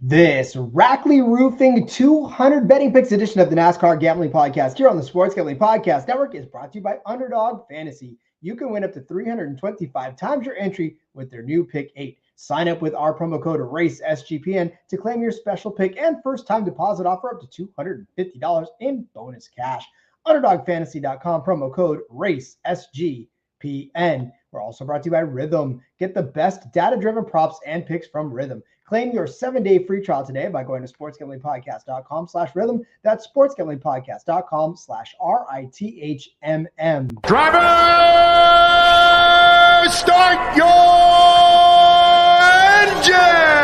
This Rackley Roofing 200 betting picks edition of the NASCAR Gambling Podcast here on the Sports Gambling Podcast Network is brought to you by Underdog Fantasy. You can win up to 325 times your entry with their new Pick 8. Sign up with our promo code RACESGPN to claim your special pick and first-time deposit offer up to $250 in bonus cash. UnderdogFantasy.com, promo code RACESGPN. We're also brought to you by Rhythm. Get the best data-driven props and picks from Rhythm. Claim your 7-day free trial today by going to sportsgamblingpodcast.com/rhythm. That's sportsgamblingpodcast.com/RITHMM. Driver, start your engine!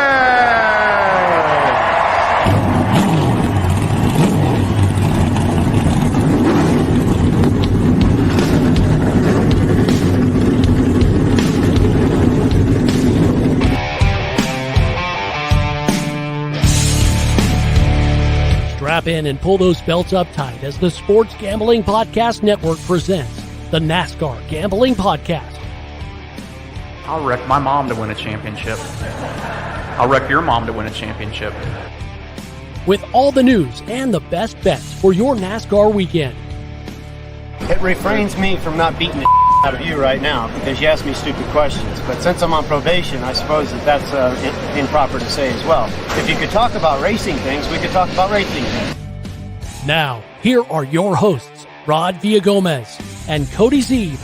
Strap in and pull those belts up tight as the Sports Gambling Podcast Network presents the NASCAR Gambling Podcast. I'll wreck my mom to win a championship. I'll wreck your mom to win a championship. With all the news and the best bets for your NASCAR weekend. It refrains me from not beating the out of you right now because you ask me stupid questions. But since I'm on probation, I suppose that's improper to say as well. If you could talk about racing things, we could talk about racing things. Now, here are your hosts, Rod Villagomez and Cody Zeeb.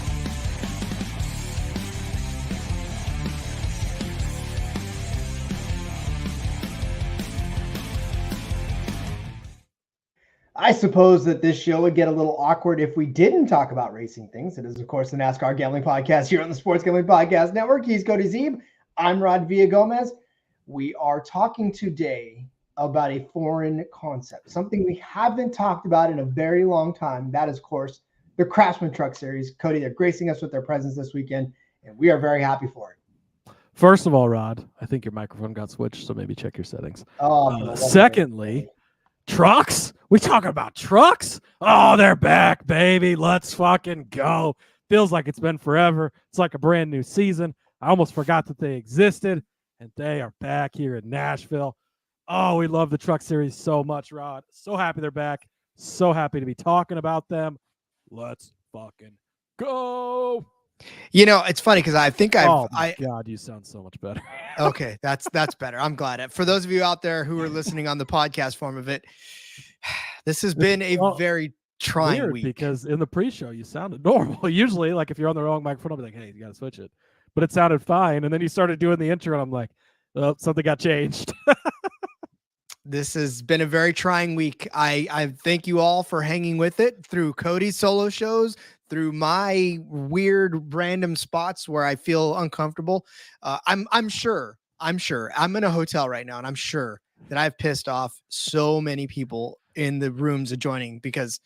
I suppose that this show would get a little awkward if we didn't talk about racing things. It is, of course, the NASCAR Gambling Podcast here on the Sports Gambling Podcast Network. He's Cody Zeeb. I'm Rod Villagomez. We are talking today about a foreign concept, something we haven't talked about in a very long time. That is, of course, the Craftsman Truck Series. Cody, they're gracing us with their presence this weekend, and we are very happy for it. First of all, Rod, I think your microphone got switched, so maybe check your settings. Secondly, trucks? We talking about trucks? Oh, they're back, baby. Let's fucking go. Feels like it's been forever. It's like a brand new season. I almost forgot that they existed, and they are back here in Nashville. Oh, we love the Truck Series so much, Rod. So happy they're back. So happy to be talking about them. Let's fucking go. You know, it's funny because I think God, you sound so much better. Okay, that's better. I'm glad. For those of you out there who are listening on the podcast form of it, this has been a very trying week. Because in the pre-show, you sounded normal. Usually, like if you're on the wrong microphone, I'll be like, hey, you got to switch it. But it sounded fine. And then you started doing the intro, and I'm like, oh, something got changed. This has been a very trying week. I thank you all for hanging with it through Cody's solo shows, through my weird random spots where I feel uncomfortable. I'm sure I'm in a hotel right now, and I'm sure that I've pissed off so many people in the rooms adjoining because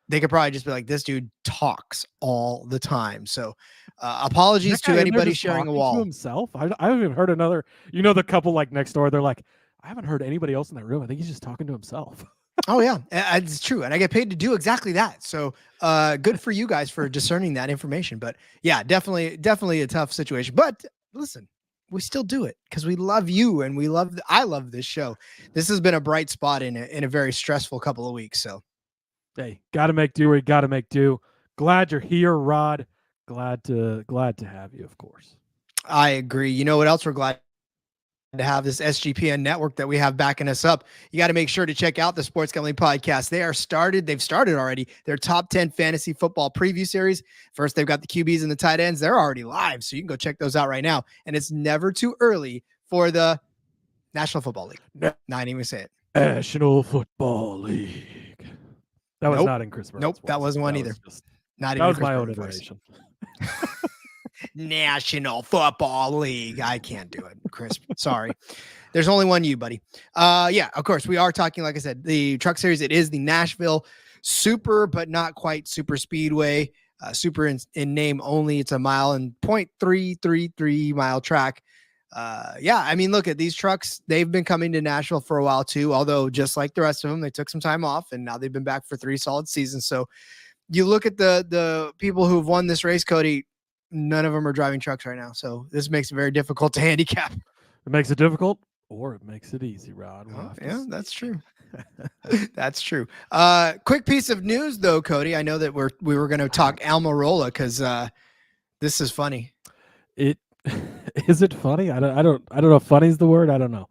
they could probably just be like, this dude talks all the time. So apologies to anybody sharing a wall. To himself. I haven't even heard another, the couple like next door, they're like, I haven't heard anybody else in that room. I think he's just talking to himself. Oh yeah, it's true. And I get paid to do exactly that. So good for you guys for discerning that information. But yeah, definitely a tough situation. But listen, we still do it because we love you and I love this show. This has been a bright spot in a very stressful couple of weeks. So hey, got to make do. We got to make do. Glad you're here, Rod. Glad to have you, of course. I agree. You know what else we're glad to have? This SGPN network that we have backing us up. You got to make sure to check out the Sports Gambling Podcast. They've started already their top 10 fantasy football preview series. First, they've got the QBs and the tight ends. They're already live, so you can go check those out right now. And it's never too early for the National Football League. Not even say it. National Football League. That was not in Chris Burns' Nope, that wasn't one either. That was my own iteration. National Football League. I can't do it, Chris. Sorry. There's only one you, buddy. Yeah, of course. We are talking, like I said, the Truck Series. It is the Nashville Super, but not quite Super Speedway. Super in name only. It's a 1.333 mile track. Yeah, I mean, look at these trucks. They've been coming to Nashville for a while too, although just like the rest of them, they took some time off and now they've been back for 3 solid seasons. So you look at the people who've won this race, Cody, none of them are driving trucks right now. So this makes it very difficult to handicap. It makes it difficult. Or it makes it easy, Rod. Yeah, that's true. That's true. Quick piece of news, though, Cody. I know that we were going to talk Almirola because this is funny. Is it funny? I don't know if funny is the word. I don't know.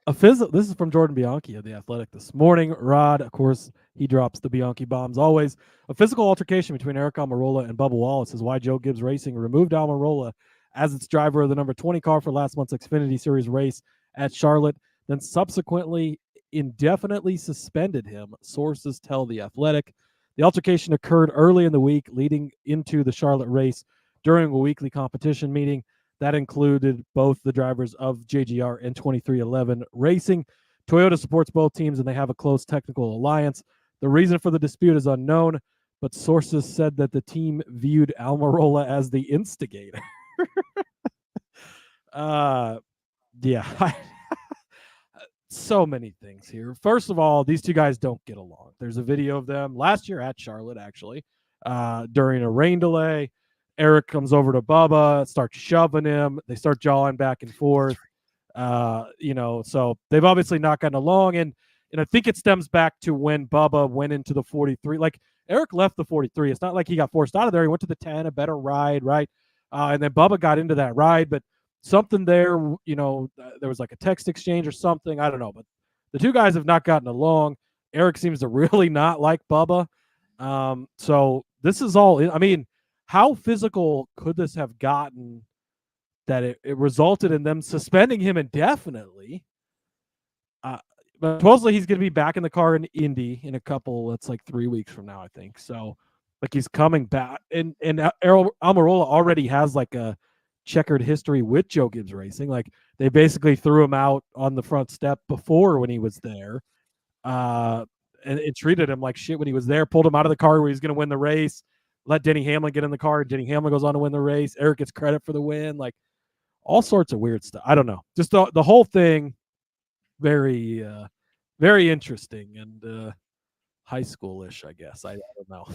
This is from Jordan Bianchi of The Athletic this morning. Rod, of course, he drops the Bianchi bombs always. A physical altercation between Eric Almirola and Bubba Wallace is why Joe Gibbs Racing removed Almirola as its driver of the number 20 car for last month's Xfinity Series race at Charlotte, then subsequently indefinitely suspended him, sources tell The Athletic. The altercation occurred early in the week leading into the Charlotte race during a weekly competition meeting that included both the drivers of JGR and 2311 Racing. Toyota supports both teams and they have a close technical alliance. The reason for the dispute is unknown, but sources said that the team viewed Almirola as the instigator. Yeah. So many things here. First of all, these two guys don't get along. There's a video of them last year at Charlotte, actually, during a rain delay. Eric comes over to Bubba, starts shoving him. They start jawing back and forth. So they've obviously not gotten along. And I think it stems back to when Bubba went into the 43. Like, Eric left the 43. It's not like he got forced out of there. He went to the 10, a better ride, right? And then Bubba got into that ride, but something there, there was like a text exchange or something. I don't know, but the two guys have not gotten along. Eric seems to really not like Bubba. So this is all, I mean, how physical could this have gotten that it resulted in them suspending him indefinitely? But supposedly he's going to be back in the car in Indy in a couple, it's like 3 weeks from now, I think. So, like, he's coming back. And Almirola already has like a checkered history with Joe Gibbs Racing. Like, they basically threw him out on the front step before when he was there. And it treated him like shit when he was there, pulled him out of the car where he's going to win the race, let Denny Hamlin get in the car. Denny Hamlin goes on to win the race. Eric gets credit for the win. Like, all sorts of weird stuff. I don't know. Just the whole thing, very, very interesting and high schoolish, I guess. I don't know.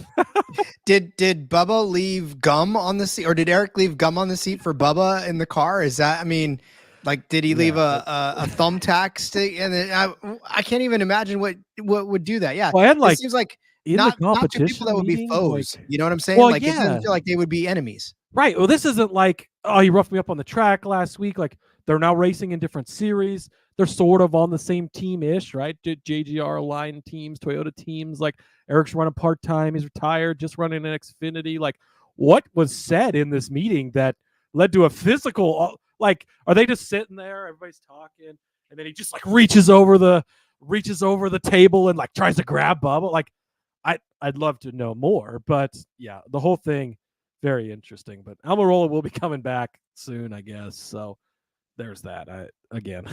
Did Bubba leave gum on the seat, or did Eric leave gum on the seat for Bubba in the car? Is that, I mean, like, did he leave a thumbtack stick? And then I can't even imagine what would do that. Yeah, well, I had, like, it seems like not two people that would be foes. Like, you know what I'm saying? Well, like, yeah. It doesn't feel like they would be enemies. Right. Well, this isn't like, oh, he roughed me up on the track last week. Like, they're now racing in different series. They're sort of on the same team-ish, right? JGR line teams, Toyota teams. Like, Eric's running part-time. He's retired, just running an Xfinity. Like, what was said in this meeting that led to a physical, like, are they just sitting there, everybody's talking, and then he just, like, reaches over the table and, like, tries to grab Bubba? Like, I'd love to know more. But, yeah, the whole thing, very interesting. But Almirola will be coming back soon, I guess. So there's that. Again,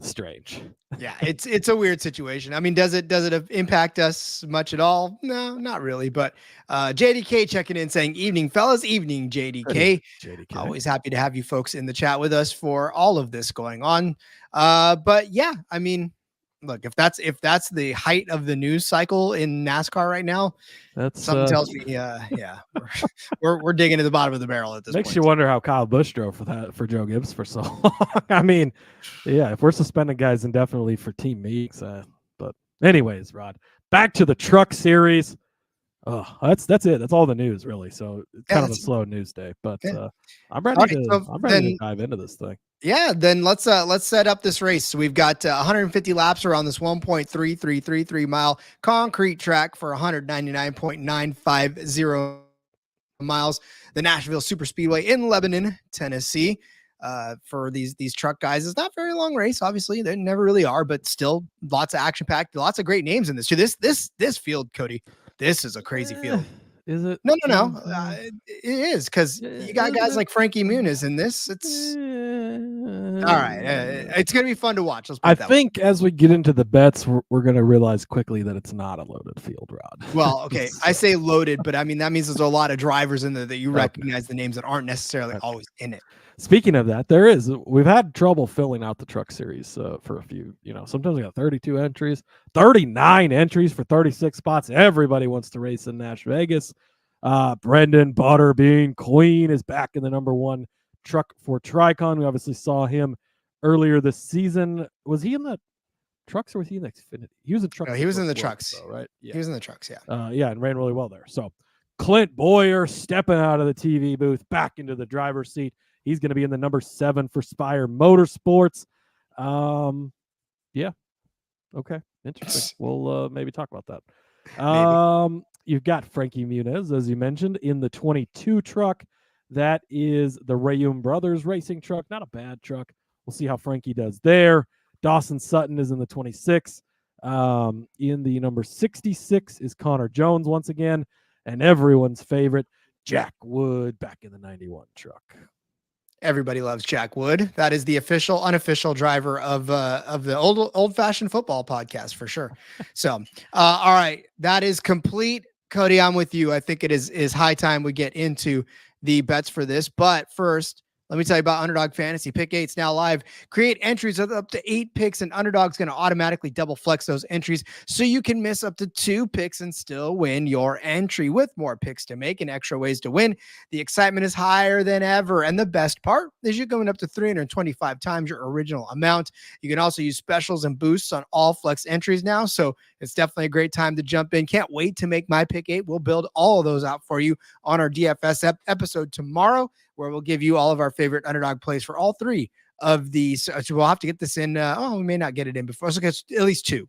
strange. Yeah, it's a weird situation. I mean, does it impact us much at all? No, not really. But JDK checking in saying, evening, fellas. Evening, JDK. Always happy to have you folks in the chat with us for all of this going on. But yeah, I mean, look, if that's the height of the news cycle in NASCAR right now, that's something tells me, yeah, we're digging to the bottom of the barrel at this point. Makes you wonder how Kyle Busch drove for Joe Gibbs for so long. I mean, yeah, if we're suspending guys indefinitely for team meetings, but anyways, Rod, back to the Truck Series. Oh, that's it. That's all the news, really. So it's kind of a slow news day, but I'm ready to dive into this thing. Yeah, then let's set up this race. So we've got 150 laps around this 1.3333 mile concrete track for 199.950 miles. The Nashville Superspeedway in Lebanon, Tennessee. For these truck guys, it's not a very long race. Obviously, they never really are, but still lots of action packed, lots of great names in this too. This field, Cody, this is a crazy field. Is it? No. It is, because you got guys like Frankie Muniz in this. It's all right. It's gonna be fun to watch. I think as we get into the bets, we're gonna realize quickly that it's not a loaded field, Rod. Well, okay, I say loaded, but I mean that means there's a lot of drivers in there that you recognize the names that aren't necessarily always in it. Speaking of that, we've had trouble filling out the Truck Series for a few. Sometimes we got 32 entries, 39 entries for 36 spots. Everybody wants to race in Nash Vegas. Benden Queen is back in the number one truck for Tricon. We obviously saw him earlier this season. Was he in the trucks or was he in the Xfinity? He was in trucks. No, he was in the trucks, though, right? Yeah. He was in the trucks, yeah. Yeah, and ran really well there. So Clint Boyer stepping out of the TV booth back into the driver's seat. He's going to be in the number 7 for Spire Motorsports. Yeah. Okay. Interesting. We'll maybe talk about that. You've got Frankie Muniz, as you mentioned, in the 22 truck. That is the Rayum Brothers racing truck. Not a bad truck. We'll see how Frankie does there. Dawson Sutton is in the 26. In the number 66 is Connor Jones once again. And everyone's favorite, Jack Wood, back in the 91 truck. Everybody loves Jack Wood. That is the official, unofficial driver of the old-fashioned football podcast for sure. So, all right, that is complete. Cody, I'm with you. I think it is high time we get into the bets for this. But first, let me tell you about Underdog Fantasy. Pick 8's now live. Create entries of up to 8 picks, and Underdog's going to automatically double flex those entries so you can miss up to 2 picks and still win your entry with more picks to make and extra ways to win. The excitement is higher than ever, and the best part is you're going up to 325 times your original amount. You can also use specials and boosts on all flex entries now, so it's definitely a great time to jump in. Can't wait to make my Pick 8. We'll build all of those out for you on our DFS episode tomorrow, where we'll give you all of our favorite underdog plays for all 3 of these. So we'll have to get this in. We may not get it in before. So at least 2.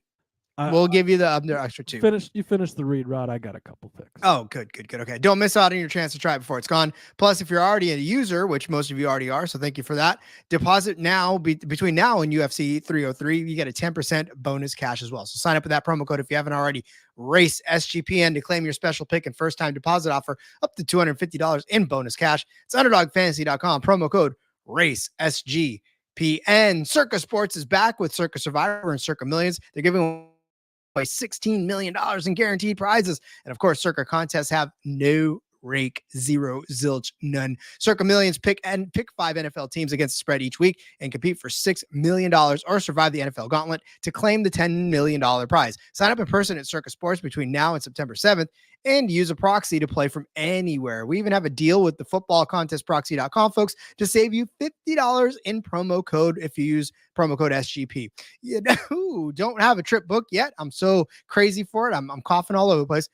We'll give you the extra 2. You finished the read, Rod. I got a couple picks. Oh, good. Okay. Don't miss out on your chance to try it before it's gone. Plus, if you're already a user, which most of you already are, so thank you for that, deposit now between now and UFC 303, you get a 10% bonus cash as well. So sign up with that promo code if you haven't already. Race SGPN to claim your special pick and first time deposit offer up to $250 in bonus cash. It's underdogfantasy.com. Promo code Race SGPN. Circa Sports is back with Circa Survivor and Circa Millions. They're giving by $16 million in guaranteed prizes. And of course, Circa contests have no rake, zero, zilch, none. Circa Millions pick 5 NFL teams against the spread each week and compete for $6 million or survive the NFL gauntlet to claim the $10 million prize. Sign up in person at Circa Sports between now and September 7th and use a proxy to play from anywhere. We even have a deal with the footballcontestproxy.com folks to save you $50 in promo code if you use promo code SGP. You know, don't have a trip booked yet. I'm so crazy for it. I'm coughing all over the place.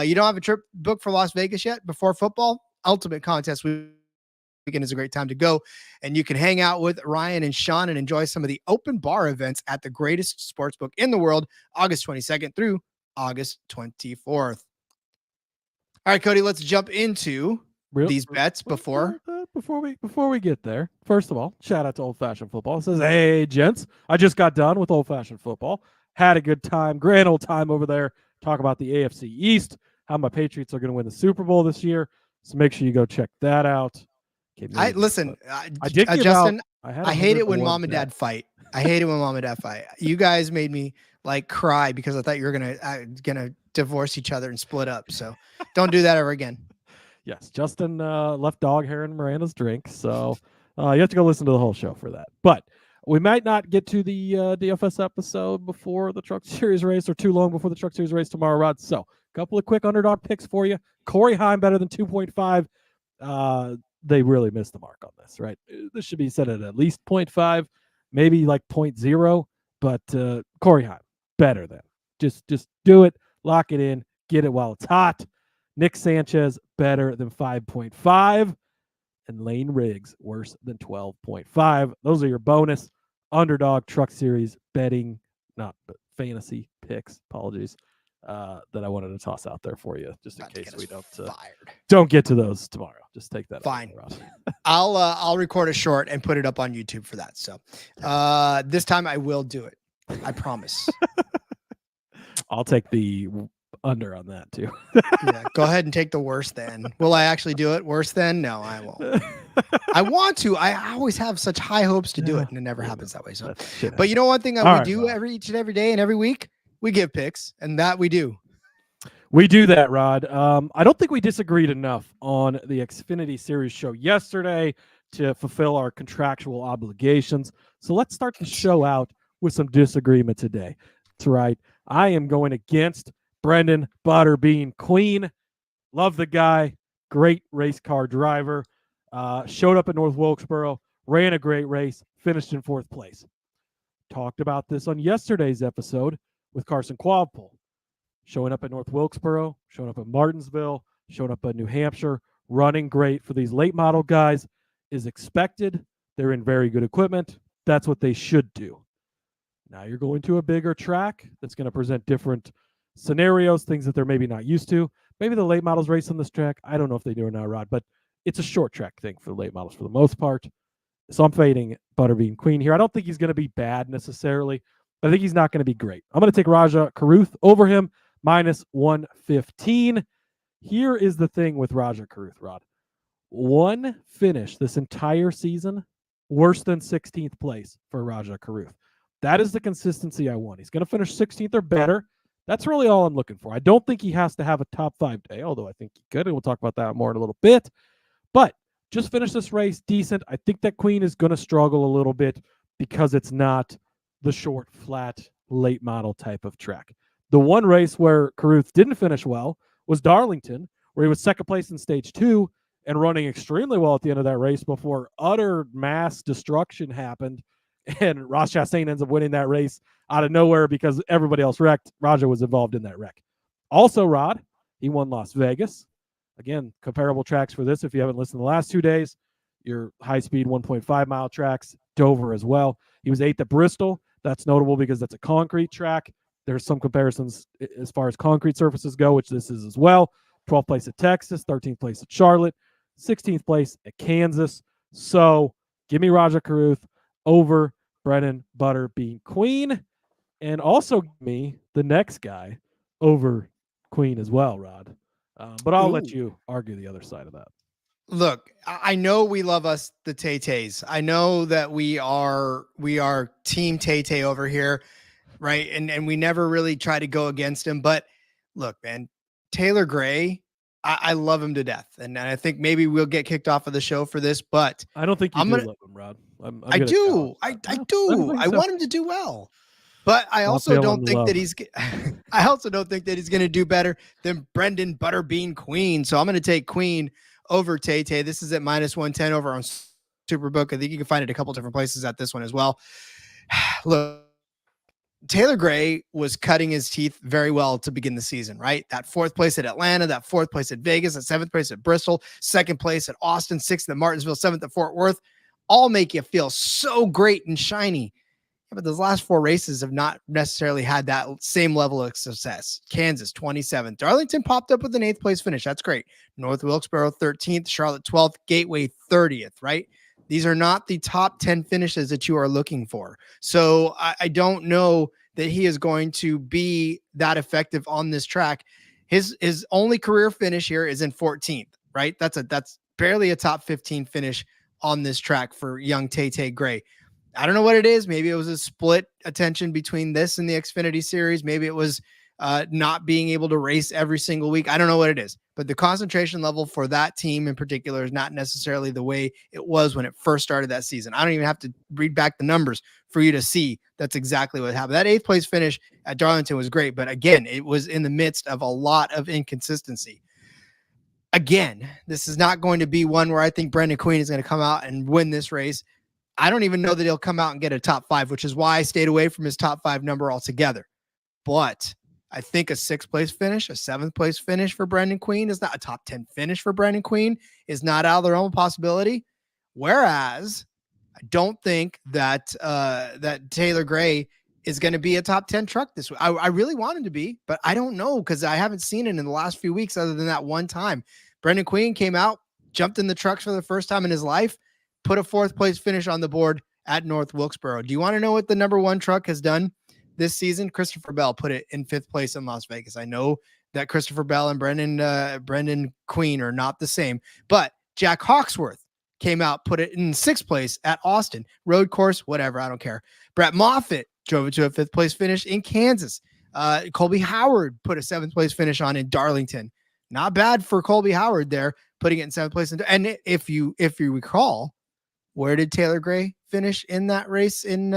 You don't have a trip booked for Las Vegas yet before football? Ultimate Contest weekend is a great time to go, and you can hang out with Ryan and Sean and enjoy some of the open bar events at the greatest sports book in the world, August 22nd through August 24th. All right, Cody, let's jump into these bets before we get there. First of all, shout out to Old Fashioned Football. It says, hey, gents, I just got done with Old Fashioned Football. Had a good time, grand old time over there. Talk about the AFC East, how my Patriots are going to win the Super Bowl this year. So make sure you go check that out. I Justin, I hate it when mom and dad fight. I hate it when mom and dad fight. You guys made me like cry because I thought you were gonna divorce each other and split up. So don't do that ever again. Yes, Justin left dog hair in Miranda's drink, so you have to go listen to the whole show for that. But we might not get to the DFS episode before the Truck Series race, or too long before the Truck Series race tomorrow, Rod. So a couple of quick underdog picks for you. Corey Heim better than 2.5. They really missed the mark on this, right? This should be set at least 0.5, maybe like 0.0, but Corey Heim better than. Just do it, lock it in, get it while it's hot. Nick Sanchez better than 5.5, and Lane Riggs worse than 12.5. Those are your bonus underdog Truck Series betting, not fantasy picks. Apologies. That I wanted to toss out there for you, just in case we don't get to those tomorrow. Just take that. Fine. I'll record a short and put it up on YouTube for that. So this time I will do it. I promise. I'll take the under on that too. Yeah, go ahead and take the worst then. Will I actually do it? Worse than? No, I won't. I want to. I always have such high hopes to do it, and it never happens that way. So, but you know, one thing we do each and every day and every week, we give picks, and that we do. We do that, Rod. I don't think we disagreed enough on the Xfinity Series show yesterday to fulfill our contractual obligations. So let's start the show out with some disagreement today. That's right. I am going against Benden Butterbean Queen. Love the guy. Great race car driver. Showed up at North Wilkesboro. Ran a great race. finished in 4th place. Talked about this on yesterday's episode with Carson Qualpole. Showing up at North Wilkesboro, showing up at Martinsville, showing up at New Hampshire, running great for these late model guys is expected. They're in very good equipment. That's what they should do. Now you're going to a bigger track that's going to present different scenarios, things that they're maybe not used to. Maybe the late models race on this track. I don't know if they do or not, Rod, but it's a short track thing for the late models for the most part. So I'm fading Butterbean Queen here. I don't think he's going to be bad necessarily, but I think he's not going to be great. I'm going to take Rajah Caruth over him, -115. Here is the thing with Rajah Caruth, Rod. One finish this entire season worse than 16th place for Rajah Caruth. That is the consistency I want. He's going to finish 16th or better. That's really all I'm looking for. I don't think he has to have a top 5 day, although I think he could, and we'll talk about that more in a little bit. But just finish this race decent. I think that Queen is going to struggle a little bit because it's not the short, flat, late model type of track. The one race where Caruth didn't finish well was Darlington, where he was 2nd place in stage 2 and running extremely well at the end of that race before utter mass destruction happened. And Ross Chastain ends up winning that race out of nowhere because everybody else wrecked. Rajah was involved in that wreck. Also, Rod, he won Las Vegas. Again, comparable tracks for this. If you haven't listened the last 2 days, your high-speed 1.5-mile tracks, Dover as well. He was 8th at Bristol. That's notable because that's a concrete track. There's some comparisons as far as concrete surfaces go, which this is as well. 12th place at Texas, 13th place at Charlotte, 16th place at Kansas. So give me Rajah Caruth over Brennan Butterbean Queen, and also give me the next guy over Queen as well, Rod. But I'll let you argue the other side of that. Look, I know we love us the Tay-Tays. I know that we are team Tay-Tay over here, right? And we never really try to go against him. But look, man, Taylor Gray, I love him to death. And I think maybe we'll get kicked off of the show for this, but I don't think you love him, Rod. I do. I want him to do well. But I also don't think that he's going to do better than Brendan Butterbean Queen. So I'm going to take Queen over Tay-Tay. This is at -110 over on Superbook. I think you can find it a couple different places at this one as well. Look, Taylor Gray was cutting his teeth very well to begin the season, right? That 4th place at Atlanta, that 4th place at Vegas, that 7th place at Bristol, 2nd place at Austin, 6th at Martinsville, 7th at Fort Worth, all make you feel so great and shiny. But those last 4 races have not necessarily had that same level of success. Kansas, 27th. Darlington popped up with an 8th place finish. That's great. North Wilkesboro, 13th. Charlotte, 12th. Gateway, 30th, right? These are not the top 10 finishes that you are looking for. So I don't know that he is going to be that effective on this track. His only career finish here is in 14th, right? That's barely a top 15 finish on this track for young Tay-Tay Gray. I don't know what it is. Maybe it was a split attention between this and the Xfinity Series. Maybe it was not being able to race every single week. I don't know what it is, but the concentration level for that team in particular is not necessarily the way it was when it first started that season. I don't even have to read back the numbers for you to see that's exactly what happened. That 8th place finish at Darlington was great, but again, it was in the midst of a lot of inconsistency. Again, this is not going to be one where I think Brendan Queen is going to come out and win this race. I don't even know that he'll come out and get a top 5, which is why I stayed away from his top 5 number altogether. But I think a 6th place finish, a 7th place finish for Brendan Queen is not a top 10 finish for Brendan Queen is not out of the realm of possibility. Whereas I don't think that that Taylor Gray is going to be a top 10 truck this week. I really want him to be, but I don't know because I haven't seen it in the last few weeks other than that one time. Brendan Queen came out, jumped in the trucks for the first time in his life, put a 4th place finish on the board at North Wilkesboro. Do you want to know what the number 1 truck has done this season? Christopher Bell put it in 5th place in Las Vegas. I know that Christopher Bell and Brendan Queen are not the same, but Jack Hawksworth came out, put it in 6th place at Austin. Road course, whatever, I don't care. Brett Moffitt drove it to a 5th place finish in Kansas. Colby Howard put a 7th place finish on in Darlington. Not bad for Colby Howard there, putting it in 7th place. And if you recall, where did Taylor Gray finish in that race in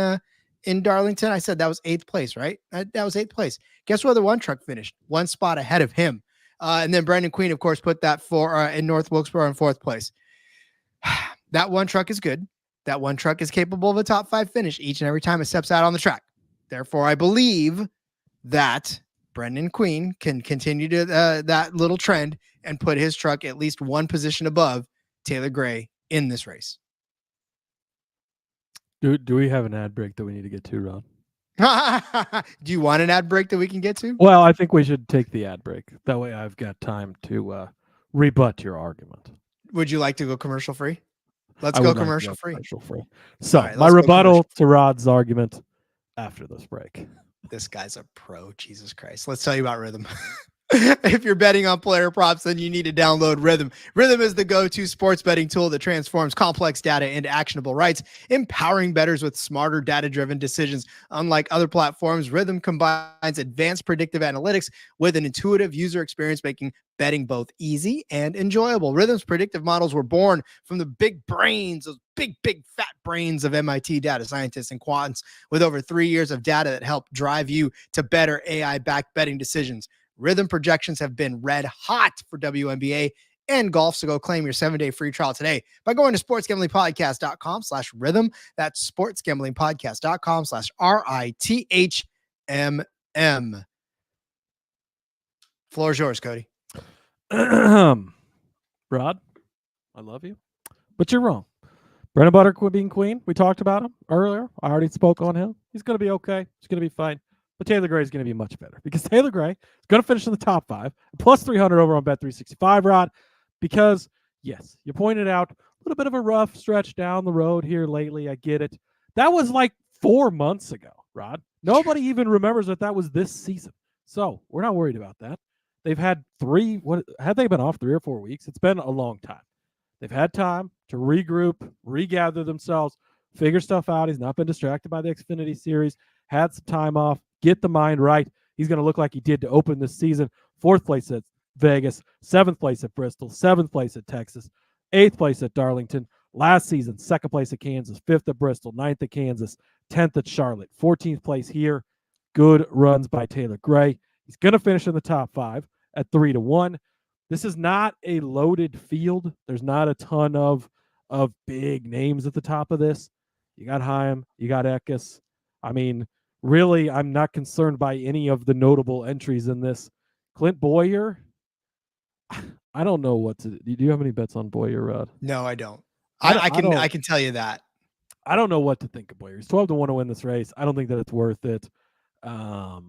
Darlington? I said that was 8th place, right? That was 8th place. Guess where the 1 truck finished? 1 spot ahead of him. And then Brendan Queen, of course, put that in North Wilkesboro in 4th place. That 1 truck is good. that one truck is capable of a top 5 finish each and every time it steps out on the track. Therefore, I believe that Benden Queen can continue to that little trend and put his truck at least one position above Taylor Gray in this race. Do we have an ad break that we need to get to, Ron? Do you want an ad break that we can get to? Well, I think we should take the ad break. That way I've got time to rebut your argument. Would you like to go commercial free? Let's go commercial free. So right, my rebuttal to Rod's argument after this break. This guy's a pro. Jesus Christ. Let's tell you about Rhythm. If you're betting on player props, then you need to download Rhythm. Rhythm is the go-to sports betting tool that transforms complex data into actionable rights, empowering bettors with smarter data-driven decisions. Unlike other platforms, Rhythm combines advanced predictive analytics with an intuitive user experience, making betting both easy and enjoyable. Rhythm's predictive models were born from the big brains, those big fat brains of MIT data scientists and quants with over 3 years of data that help drive you to better AI-backed betting decisions. Rhythm projections have been red hot for WNBA and golf. So go claim your 7-day free trial today by going to sportsgamblingpodcast.com/rhythm. That's sportsgamblingpodcast.com/RITHMM. Floor is yours, Cody. Rod, I love you, but you're wrong. Brendan Butterbean Queen, we talked about him earlier. I already spoke on him. He's going to be okay. He's going to be fine. But Taylor Gray is going to be much better because Taylor Gray is going to finish in the top 5, plus 300 over on Bet365, Rod. Because, yes, you pointed out a little bit of a rough stretch down the road here lately. I get it. That was like 4 months ago, Rod. Nobody even remembers that was this season. So we're not worried about that. They've had had they been off 3 or 4 weeks? It's been a long time. They've had time to regroup, regather themselves, figure stuff out. He's not been distracted by the Xfinity Series, had some time off. Get the mind right. He's going to look like he did to open this season. 4th place at Vegas, 7th place at Bristol, 7th place at Texas, 8th place at Darlington. Last season, 2nd place at Kansas, 5th at Bristol, 9th at Kansas, 10th at Charlotte, 14th place here. Good runs by Taylor Gray. He's going to finish in the top 5 at 3-1. This is not a loaded field. There's not a ton of big names at the top of this. You got Heim, you got Eckes. I mean, really, I'm not concerned by any of the notable entries in this. Clint Boyer, I don't know what to do. You have any bets on Boyer, Rod? No, I don't. I can tell you that. I don't know what to think of Boyer. He's 12-1 to win this race. I don't think that it's worth it. I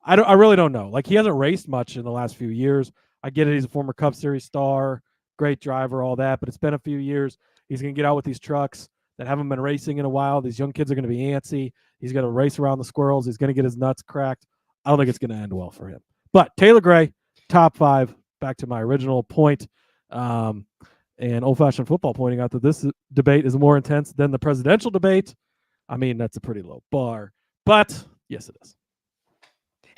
really don't know. Like, he hasn't raced much in the last few years. I get it. He's a former Cup Series star, great driver, all that, but it's been a few years. He's going to get out with these trucks that haven't been racing in a while. These young kids are going to be antsy. He's going to race around the squirrels. He's going to get his nuts cracked. I don't think it's going to end well for him. But Taylor Gray, top 5, back to my original point, and old-fashioned football pointing out that this debate is more intense than the presidential debate. I mean, that's a pretty low bar, but yes, it is.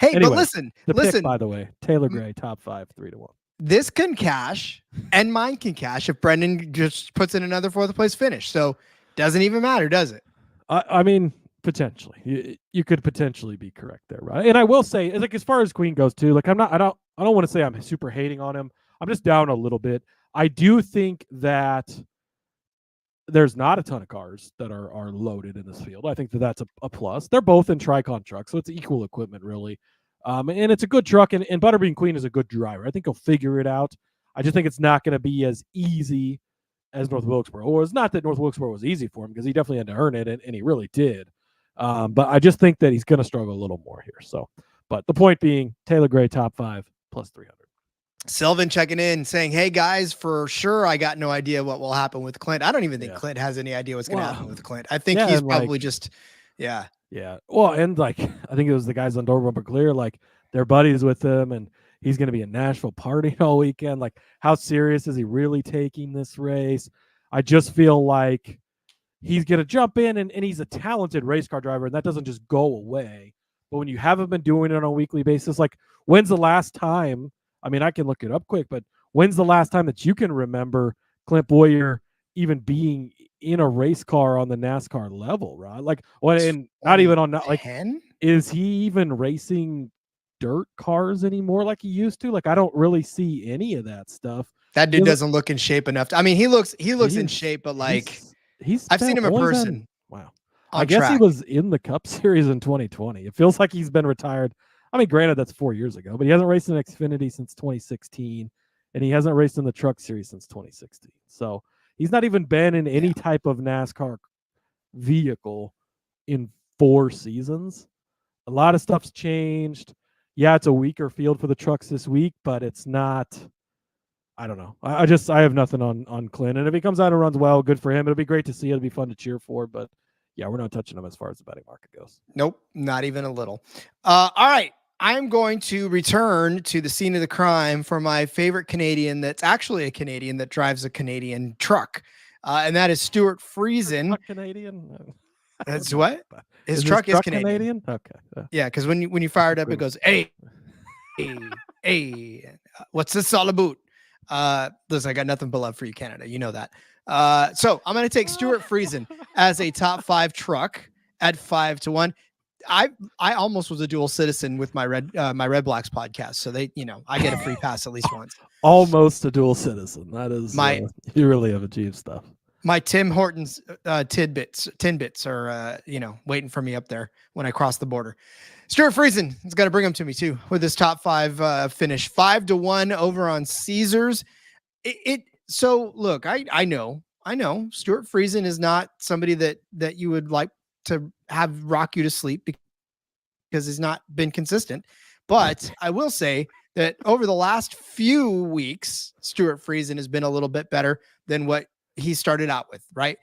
Hey, anyway, but listen, pick, by the way, Taylor Gray, top 5, 3-1. This can cash, and mine can cash if Brendan just puts in another 4th place finish. So doesn't even matter, does it? I mean, potentially, you could potentially be correct there, right? And I will say, like, as far as Queen goes too, like, I don't want to say I'm super hating on him. I'm just down a little bit. I do think that there's not a ton of cars that are loaded in this field. I think that's a plus. They're both in Tricon trucks, so it's equal equipment, really. And it's a good truck, and Butterbean Queen is a good driver. I think he'll figure it out. I just think it's not going to be as easy as North Wilkesboro. Or it's not that North Wilkesboro was easy for him, because he definitely had to earn it, and he really did. But I just think that he's going to struggle a little more here. So, but the point being, Taylor Gray, top 5, plus 300. Sylvan checking in saying, hey guys, for sure, I got no idea what will happen with Clint. I don't even think Clint has any idea what's going to happen with Clint. I think he's probably Yeah. Well, and like, I think it was the guys on Door Bumper Clear, like, they're buddies with him, and he's going to be in Nashville partying all weekend. Like, how serious is he really taking this race? I just feel like he's going to jump in, and he's a talented race car driver, and that doesn't just go away. But when you haven't been doing it on a weekly basis, like, when's the last time? I mean, I can look it up quick, but when's the last time that you can remember Clint Boyer even being in a race car on the NASCAR level, right? Like, well, and not even on, like, 10? Is he even racing dirt cars anymore like he used to? Like, I don't really see any of that stuff. That dude doesn't look in shape enough. He looks in shape, but like I've seen him in person. Wow. I guess he was in the Cup Series in 2020. It feels like he's been retired. I mean, granted, that's 4 years ago, but he hasn't raced in Xfinity since 2016, and he hasn't raced in the Truck Series since 2016. So he's not even been in any type of NASCAR vehicle in 4 seasons. A lot of stuff's changed. Yeah, it's a weaker field for the trucks this week, but it's not. I don't know. I have nothing on Clint, and if he comes out and runs well, good for him. It'll be great to see. It'll be fun to cheer for, but yeah, we're not touching him as far as the betting market goes. Nope, not even a little. All right, I'm going to return to the scene of the crime for my favorite Canadian. That's actually a Canadian that drives a Canadian truck, and that is Stuart Friesen. Canadian. That's what his truck is Canadian. Okay. Yeah, because when you fire it up, it goes, hey, what's this all about? Listen, I got nothing but love for you, Canada. You know that. So I'm going to take Stuart Friesen as a top 5 truck at 5-1. I almost was a dual citizen with my Red Blacks podcast. So I get a free pass at least once. Almost a dual citizen. That is you really have achieved stuff. My Tim Hortons tidbits are waiting for me up there when I cross the border. Stuart Friesen has got to bring him to me too with his top 5 finish, 5-1 over on Caesars. So look, I know Stuart Friesen is not somebody that you would like to have rock you to sleep because he's not been consistent. But I will say that over the last few weeks, Stuart Friesen has been a little bit better than what he started out with, right?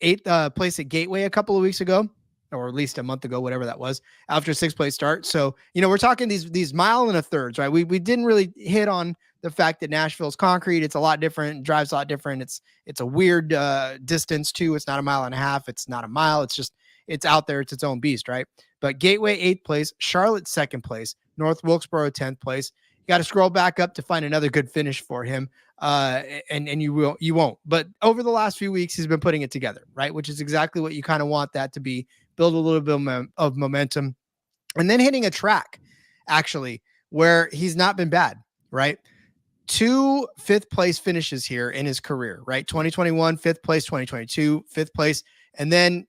8th place at Gateway a couple of weeks ago, or at least a month ago, whatever that was, after a 6th place start. So, we're talking these mile and a thirds, right? We didn't really hit on the fact that Nashville's concrete. It's a lot different, drives a lot different. It's a weird distance too. It's not a mile and a half. It's not a mile. It's out there. It's its own beast, right? But Gateway 8th place, Charlotte 2nd place, North Wilkesboro 10th place. You got to scroll back up to find another good finish for him. And you won't. But over the last few weeks, he's been putting it together, right? Which is exactly what you kind of want that to be. Build a little bit of momentum, and then hitting a track, actually, where he's not been bad, right? 2 5th place finishes here in his career, right? 2021, 5th place, 2022, 5th place. And then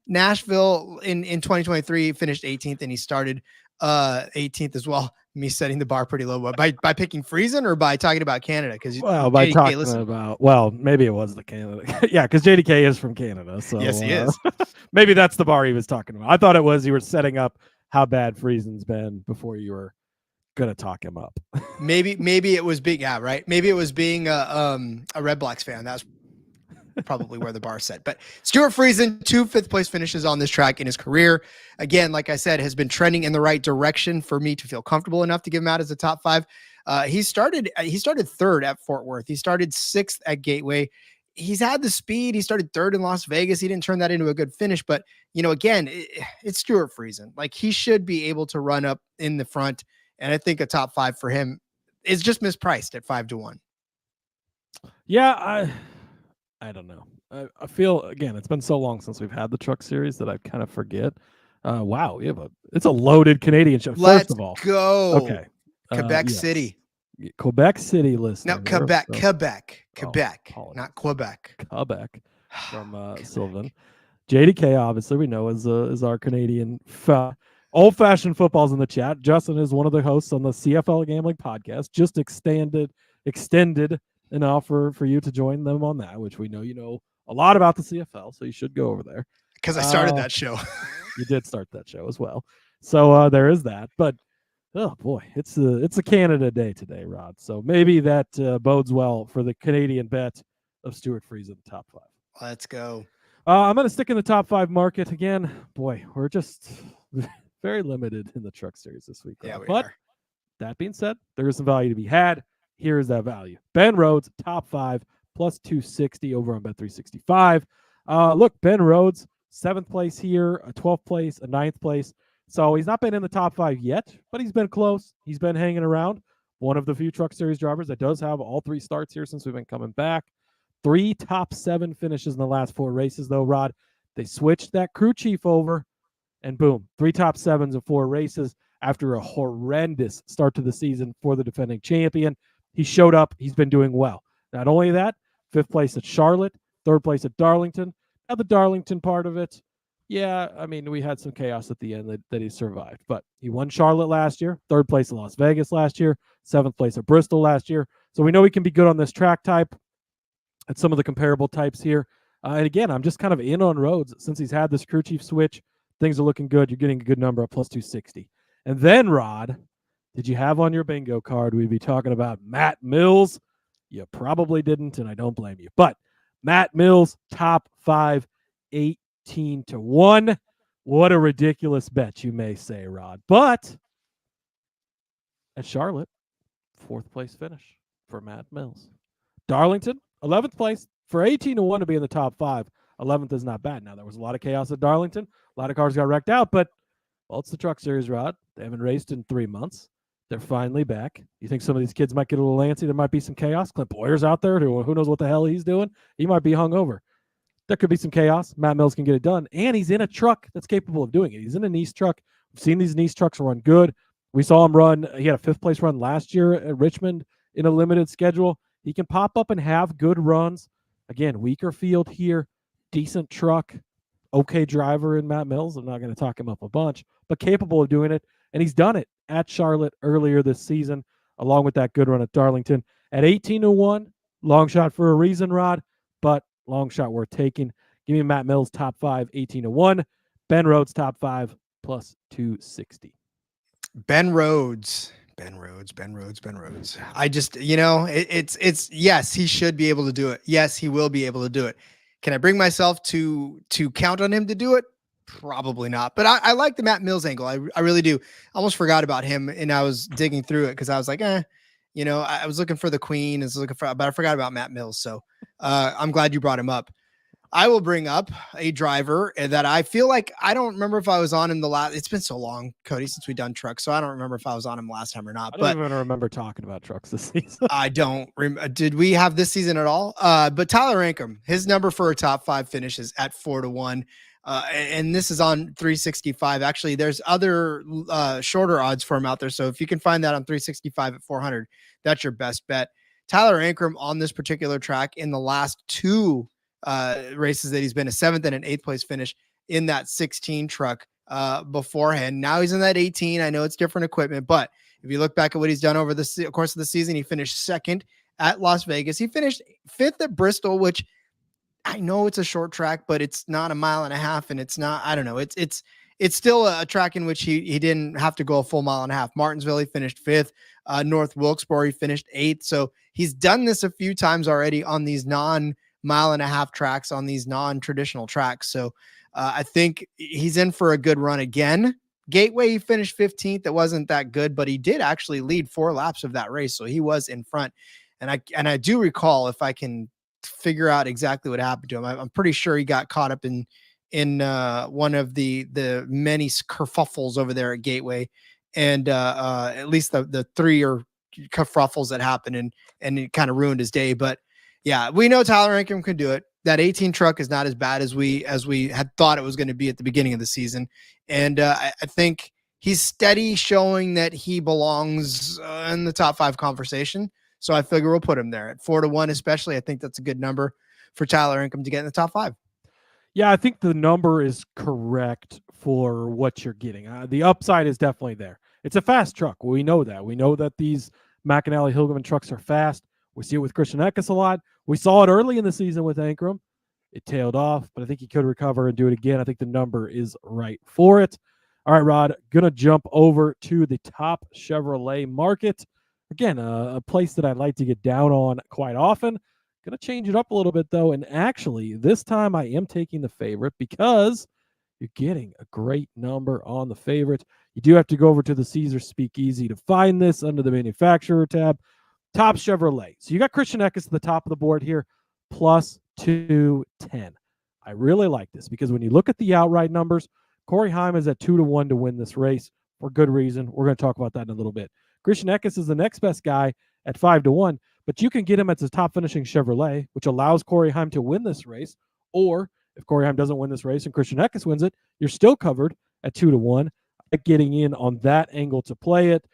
Nashville in 2023 finished 18th, and he started 18th as well. Me setting the bar pretty low by picking Friesen or by talking about Canada? Because by talking about maybe it was the Canada. Yeah, because JDK is from Canada. So yes, he is. Maybe that's the bar he was talking about. I thought it was you were setting up how bad Friesen's been before you were gonna talk him up. maybe it was being right. Maybe it was being a Red Blacks fan. That's probably where the bar set. But Stuart Friesen, 2 5th place finishes on this track in his career. Again, like I said, has been trending in the right direction for me to feel comfortable enough to give him out as a top 5. He started 3rd at Fort Worth. He started 6th at Gateway. He's had the speed. He started 3rd in Las Vegas. He didn't turn that into a good finish, but again, it's Stuart Friesen. Like, he should be able to run up in the front. And I think a top 5 for him is just mispriced at 5-1. Yeah, I don't know. I feel, again, it's been so long since we've had the Truck Series that I kind of forget. Wow, it's a loaded Canadian show. Let's First of all, go. Okay, Quebec City. Quebec City listening. No, Quebec, not Quebec. Quebec from Sylvan. JDK, obviously, we know is our Canadian old-fashioned footballs in the chat. Justin is one of the hosts on the CFL Gambling Podcast. Just extended an offer for you to join them on that, which we know you know a lot about the CFL, so you should go over there. Because I started that show. You did start that show as well. So there is that. But oh boy, it's a Canada day today, Rod. So maybe that bodes well for the Canadian bet of Stuart Friesen top 5. Let's go. I'm going to stick in the top 5 market again. Boy, we're just very limited in the Truck Series this week. Yeah, but that being said, there is some value to be had. Here is that value. Ben Rhodes, top 5, plus 260 over on Bet365. Look, Ben Rhodes, 7th place here, a 12th place, a 9th place. So he's not been in the top 5 yet, but he's been close. He's been hanging around. One of the few Truck Series drivers that does have all 3 starts here since we've been coming back. 3 top 7 finishes in the last 4 races, though, Rod. They switched that crew chief over, and boom, 3 top 7s in 4 races after a horrendous start to the season for the defending champion. he showed up. He's been doing well. Not only that, 5th place at Charlotte, 3rd place at Darlington. Now the Darlington part of it, yeah, I mean, we had some chaos at the end that he survived. But he won Charlotte last year, 3rd place at Las Vegas last year, 7th place at Bristol last year. So we know he can be good on this track type at some of the comparable types here. And again, I'm just kind of in on roads. Since he's had this crew chief switch, things are looking good. You're getting a good number at plus 260. And then, Rod, did you have on your bingo card we'd be talking about Matt Mills? You probably didn't, and I don't blame you. But Matt Mills, top 5, 18-1. What a ridiculous bet, you may say, Rod. But at Charlotte, 4th place finish for Matt Mills. Darlington, 11th place. For 18-1 to be in the top 5, 11th is not bad. Now, there was a lot of chaos at Darlington. A lot of cars got wrecked out, but, well, it's the Truck Series, Rod. They haven't raced in 3 months. They're finally back. You think some of these kids might get a little antsy? There might be some chaos. Clint Boyer's out there. Who knows what the hell he's doing? He might be hungover. There could be some chaos. Matt Mills can get it done. And he's in a truck that's capable of doing it. He's in a Nice truck. We've seen these Nice trucks run good. We saw him run. He had a 5th place run last year at Richmond in a limited schedule. He can pop up and have good runs. Again, weaker field here, decent truck, okay driver in Matt Mills. I'm not going to talk him up a bunch, but capable of doing it. And he's done it at Charlotte earlier this season, along with that good run at Darlington. At 18-1, long shot for a reason, Rod, but long shot worth taking. Give me Matt Mills, top 5, 18-1. Ben Rhodes, top 5, plus 260. Ben Rhodes. I just, it's yes, he should be able to do it. Yes, he will be able to do it. Can I bring myself to count on him to do it? Probably not. But I like the Matt Mills angle. I really do. I almost forgot about him, and I was digging through it because I was like, I was looking for the Queen, but I forgot about Matt Mills. So I'm glad you brought him up. I will bring up a driver that I feel like I don't remember if I was on him the last. It's been so long, Cody, since we've done trucks, so I don't remember if I was on him last time or not. I don't even remember talking about trucks this season. I don't. Did we have this season at all? But Tyler Ankrum, his number for a top 5 finish is at 4-1. And this is on 365. Actually, there's other shorter odds for him out there. So if you can find that on 365 at 400, that's your best bet. Tyler Ankrum on this particular track in the last 2 races that he's been a 7th and an 8th place finish in that 16 truck beforehand. Now he's in that 18. I know it's different equipment, but if you look back at what he's done over the course of the season, he finished 2nd at Las Vegas. He finished 5th at Bristol, which I know it's a short track, but it's not a mile and a half, and it's not, I don't know. It's still a track in which he didn't have to go a full mile and a half. Martinsville, he finished 5th. North Wilkesboro, he finished 8th. So he's done this a few times already on these non-mile and a half tracks, on these non-traditional tracks. So I think he's in for a good run again. Gateway, he finished 15th. It wasn't that good, but he did actually lead 4 laps of that race. So he was in front. And I do recall, if I can figure out exactly what happened to him, I'm pretty sure he got caught up in one of the many kerfuffles over there at Gateway, and at least the 3 or kerfuffles that happened, and it kind of ruined his day. But yeah, we know Tyler Ankrum can do it. That 18 truck is not as bad as we had thought it was going to be at the beginning of the season, and I think he's steady, showing that he belongs in the top 5 conversation. So I figure we'll put him there at 4-1, especially. I think that's a good number for Tyler Ankrum to get in the top 5. Yeah, I think the number is correct for what you're getting. The upside is definitely there. It's a fast truck. We know that. We know that these McAnally Hilgeman trucks are fast. We see it with Christian Eckes a lot. We saw it early in the season with Ankrum. It tailed off, but I think he could recover and do it again. I think the number is right for it. All right, Rod, going to jump over to the top Chevrolet market. Again, a place that I'd like to get down on quite often. Going to change it up a little bit, though. And actually, this time I am taking the favorite because you're getting a great number on the favorite. You do have to go over to the Caesar Speakeasy to find this under the manufacturer tab. Top Chevrolet. So you got Christian Eckes at the top of the board here, plus 210. I really like this because when you look at the outright numbers, Corey Heim is at 2-1 to win this race for good reason. We're going to talk about that in a little bit. Christian Eckes is the next best guy at 5-1, but you can get him at the top finishing Chevrolet, which allows Corey Heim to win this race. Or if Corey Heim doesn't win this race and Christian Eckes wins it, you're still covered at 2-1. Getting in on that angle to play it.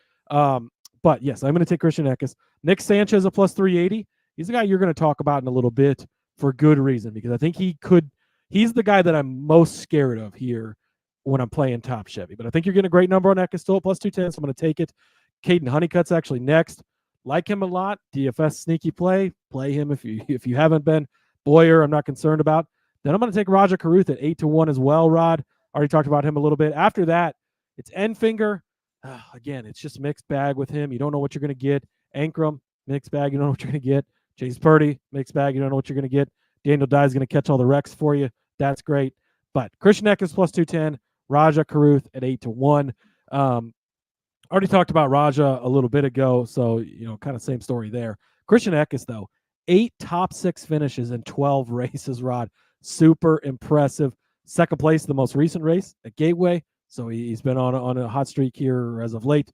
But yes, I'm going to take Christian Eckes. Nick Sanchez a plus 380. He's the guy you're going to talk about in a little bit for good reason, because I think he's the guy that I'm most scared of here when I'm playing top Chevy. But I think you're getting a great number on Eckes, still at plus 210, so I'm going to take it. Caden Honeycutt's actually next. Like him a lot. DFS sneaky play. Play him if you haven't been. Boyer, I'm not concerned about. Then I'm going to take Raja Caruth at 8-1 as well, Rod. Already talked about him a little bit. After that, it's Enfinger. Again, it's just mixed bag with him. You don't know what you're going to get. Ankrum, mixed bag. You don't know what you're going to get. Chase Purdy, mixed bag. You don't know what you're going to get. Daniel Dye is going to catch all the wrecks for you. That's great. But Christian Eckes plus 210. Raja Caruth at 8-1. Already talked about Raja a little bit ago, so kind of same story there. Christian Eckes, though, 8 top 6 finishes in 12 races, Rod. Super impressive. Second place in the most recent race at Gateway, so he's been on a hot streak here as of late.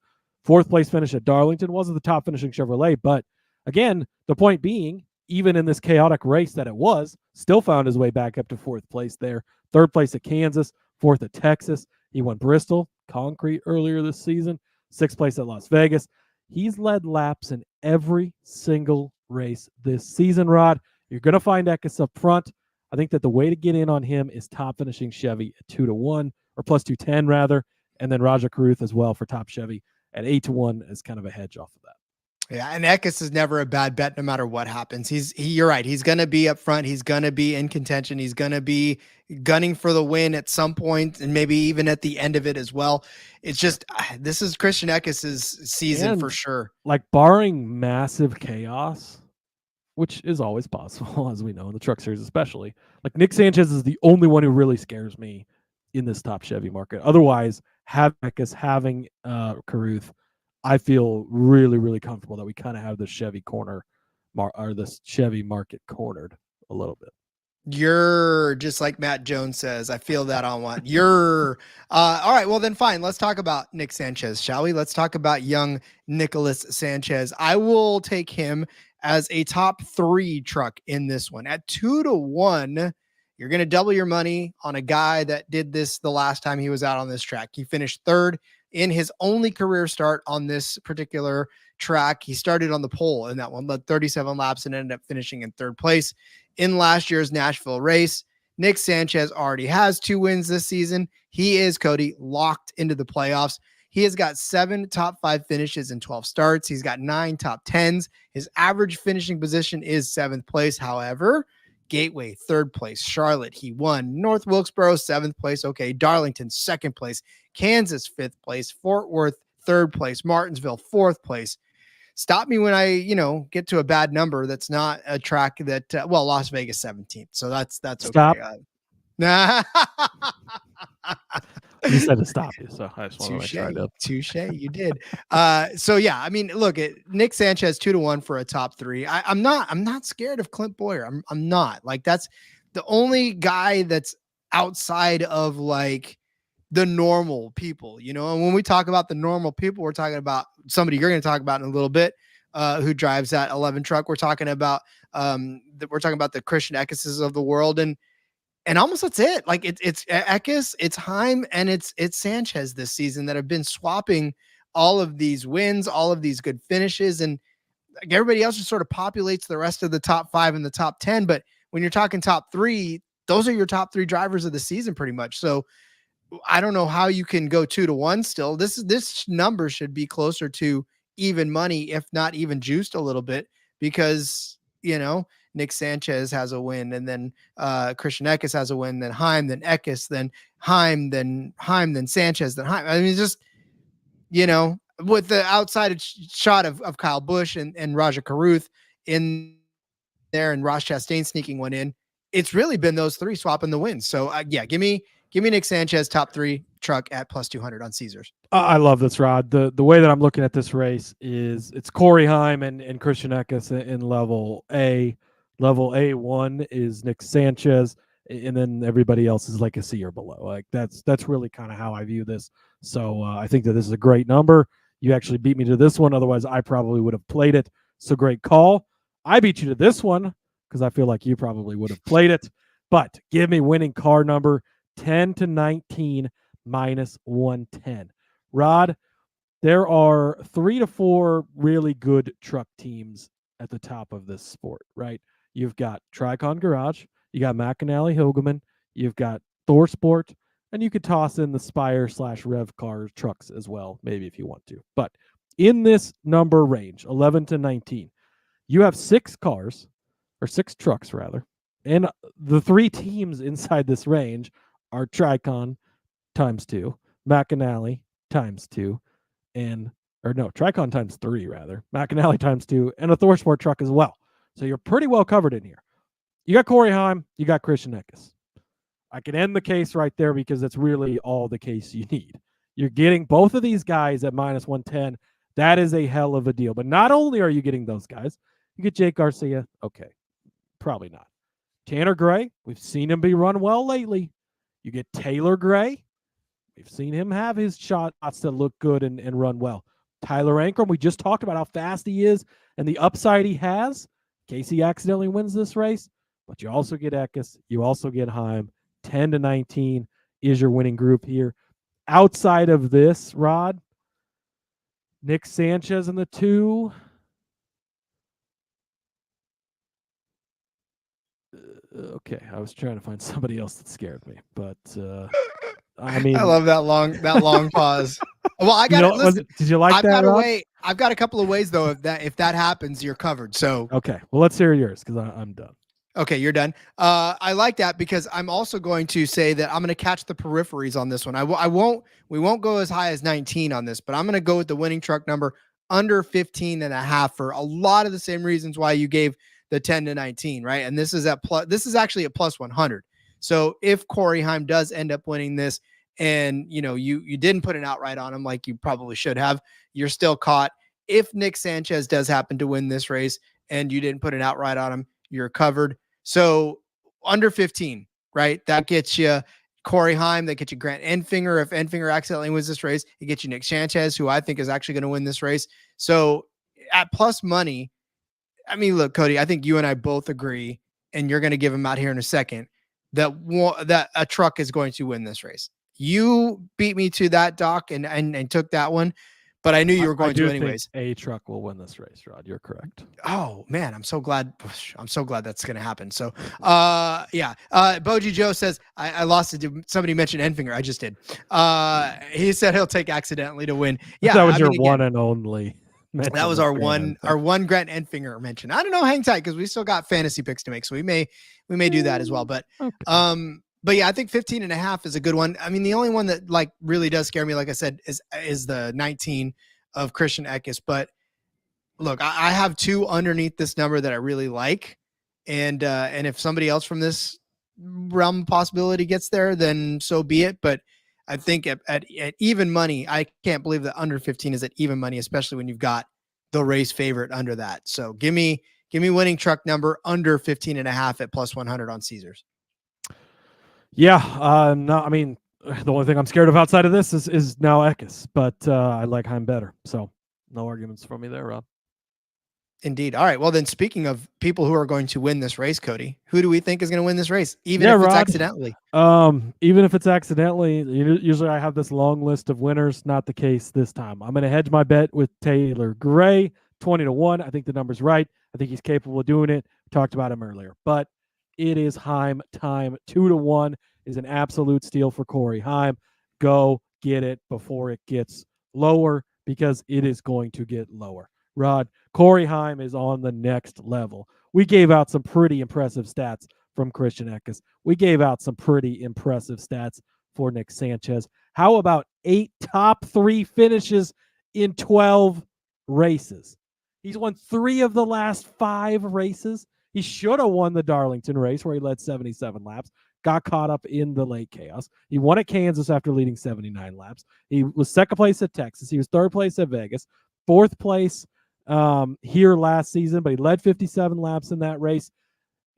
4th place finish at Darlington. Wasn't the top finishing Chevrolet, but again, the point being, even in this chaotic race that it was, still found his way back up to 4th place there. 3rd place at Kansas, 4th at Texas. He won Bristol, concrete earlier this season. 6th place at Las Vegas. He's led laps in every single race this season, Rod. You're going to find Eckes up front. I think that the way to get in on him is top finishing Chevy at 2-1, or plus 210 rather, and then Raja Caruth as well for top Chevy at 8-1 as kind of a hedge off of that. Yeah, and Eckes is never a bad bet no matter what happens. You're right. He's going to be up front. He's going to be in contention. He's going to be gunning for the win at some point, and maybe even at the end of it as well. It's just, this is Christian Eckes' season for sure. Like, barring massive chaos, which is always possible, as we know in the Truck Series especially, like Nick Sanchez is the only one who really scares me in this top Chevy market. Otherwise, Eckes having Caruth, I feel really, really comfortable that we kind of have the Chevy this Chevy market cornered a little bit. You're just like Matt Jones says. I feel that on one. You're all right. Well, then fine. Let's talk about Nick Sanchez, shall we? Let's talk about young Nicholas Sanchez. I will take him as a top 3 truck in this one at 2-1. You're going to double your money on a guy that did this the last time he was out on this track. He finished 3rd in his only career start on this particular track. He started on the pole in that one, led 37 laps and ended up finishing in 3rd place in last year's Nashville race. Nick Sanchez already has 2 wins this season. He is, Cody, locked into the playoffs. He has got 7 top 5 finishes in 12 starts. He's got 9 top 10s. His average finishing position is 7th place. However, Gateway, 3rd place. Charlotte, he won. North Wilkesboro, 7th place. Okay. Darlington, 2nd place. Kansas, 5th place. Fort Worth, 3rd place. Martinsville, 4th place. Stop me when I, get to a bad number. That's not a track that, Las Vegas, 17th. So that's Stop. Okay. Nah. You said to stop you, so I just want to try to. Touche, you did. So yeah, I mean, look at Nick Sanchez 2-1 for a top 3. I'm not scared of Clint Boyer. I'm not. Like, that's the only guy that's outside of like the normal people, And when we talk about the normal people, we're talking about somebody you're going to talk about in a little bit, who drives that 11 truck. We're talking about the Christian Eckeses of the world, and almost that's it. Like it's Eckes, it's Heim, and it's Sanchez this season that have been swapping all of these wins, all of these good finishes, and like everybody else just sort of populates the rest of the top 5 and the top 10. But when you're talking top 3, those are your top 3 drivers of the season pretty much. So I don't know how you can go 2-1 still. This number should be closer to even money, if not even juiced a little bit, because Nick Sanchez has a win, and then Christian Eckes has a win, then Heim, then Eckes, then Heim, then Sanchez, then Heim. I mean, just, with the outside shot of Kyle Busch and Raja Caruth in there and Ross Chastain sneaking one in, it's really been those 3 swapping the wins. So give me Nick Sanchez top 3 truck at plus 200 on Caesars. I love this, Rod. The way that I'm looking at this race is it's Corey Heim and Christian Eckes in level A. Level A1 is Nick Sanchez, and then everybody else is like a C or below. Like that's really kind of how I view this. So I think that this is a great number. You actually beat me to this one. Otherwise, I probably would have played it. So great call. I beat you to this one because I feel like you probably would have played it. But give me winning car number 10-19 minus 110. Rod, there are 3 to 4 really good truck teams at the top of this sport, right? You've got Tricon Garage, you got McAnally Hilgeman, you've got Thor Sport, and you could toss in the Spire/Rev Car trucks as well, maybe if you want to. But in this number range, 11 to 19, you have 6 cars, or 6 trucks rather, and the 3 teams inside this range are Tricon times 2, McAnally times 2, Tricon times 3 rather, McAnally times 2, and a Thor Sport truck as well. So you're pretty well covered in here. You got Corey Heim, you got Christian Eckes. I can end the case right there because that's really all the case you need. You're getting both of these guys at minus 110. That is a hell of a deal. But not only are you getting those guys, you get Jake Garcia. Okay, probably not. Tanner Gray, we've seen him be run well lately. You get Taylor Gray. We've seen him have his shots that look good and run well. Tyler Ankrum, we just talked about how fast he is and the upside he has. Casey accidentally wins this race, but you also get Eckes. You also get Heim. 10 to 19 is your winning group here. Outside of this, Rod, Nick Sanchez in the 2. Okay, I was trying to find somebody else that scared me, but I mean, I love that long pause. Well, I got it. Did you like that? I've got a couple of ways though. If that happens, you're covered. So okay, well, let's hear yours because I'm done. Okay, you're done. I like that because I'm also going to say that I'm going to catch the peripheries on this one. We won't go as high as 19 on this, but I'm going to go with the winning truck number under 15.5 for a lot of the same reasons why you gave the 10 to 19, right? And this is actually at plus 100. So if Corey Heim does end up winning this and you didn't put an outright on him like you probably should have, you're still caught. If Nick Sanchez does happen to win this race and you didn't put an outright on him, you're covered. So under 15, right? That gets you Corey Heim. That gets you Grant Enfinger. If Enfinger accidentally wins this race, it gets you Nick Sanchez, who I think is actually going to win this race. So at plus money, I mean, look, Cody, I think you and I both agree, and you're going to give him out here in a second, that a truck is going to win this race. You beat me to that, Doc, and took that one. But I knew you were going to anyways. A truck will win this race, Rod. You're correct. Oh man, I'm so glad that's going to happen. So, yeah. Boji Joe says I lost it. Somebody mentioned Enfinger. I just did. He said he'll take accidentally to win. Yeah, that was one and only. That was our one Grant Enfinger mention. I don't know. Hang tight because we still got fantasy picks to make, so we may do that as well. But okay. But yeah, I think 15.5 is a good one. I mean, the only one that like really does scare me, like I said, is the 19 of Christian Eckes. But look, I have 2 underneath this number that I really like, and if somebody else from this realm of possibility gets there, then so be it. But I think at even money, I can't believe that under 15 is at even money, especially when you've got the race favorite under that. So give me winning truck number under 15.5 at plus 100 on Caesars. Yeah, no, I mean, the only thing I'm scared of outside of this is now Eckes, but I like Heim better. So no arguments from me there, Rob. Indeed. All right. Well, then speaking of people who are going to win this race, Cody, who do we think is going to win this race? Even if it's accidentally. Even if it's accidentally, usually I have this long list of winners. Not the case this time. I'm going to hedge my bet with Taylor Gray, 20 to 1. I think the number's right. I think he's capable of doing it. We talked about him earlier, but it is Heim time. 2 to 1 is an absolute steal for Corey Heim. Go get it before it gets lower because it is going to get lower. Rod, Corey Heim is on the next level. We gave out some pretty impressive stats from Christian Eckes. We gave out some pretty impressive stats for Nick Sanchez. How about 8 top 3 finishes in 12 races? He's won 3 of the last 5 races. He should have won the Darlington race where he led 77 laps, got caught up in the late chaos. He won at Kansas after leading 79 laps. He was second place at Texas. He was third place at Vegas, fourth place here last season, but he led 57 laps in that race.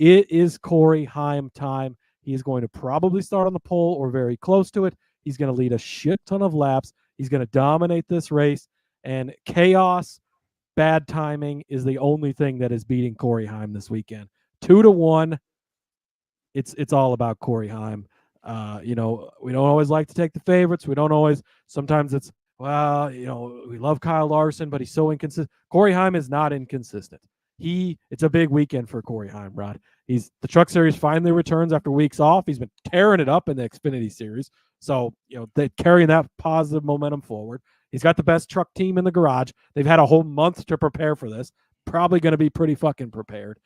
It is Corey Heim time. He is going to probably start on the pole or very close to it. He's going to lead a shit ton of laps. He's going to dominate this race, and chaos, bad timing is the only thing that is beating Corey Heim this weekend. 2 to 1. It's all about Corey Heim. We don't always like to take the favorites. We don't always. Sometimes it's well, we love Kyle Larson, but he's so inconsistent. Corey Heim is not inconsistent. It's a big weekend for Corey Heim, Rod. The Truck Series finally returns after weeks off. He's been tearing it up in the Xfinity Series. So, they're carrying that positive momentum forward. He's got the best truck team in the garage. They've had a whole month to prepare for this. Probably going to be pretty fucking prepared.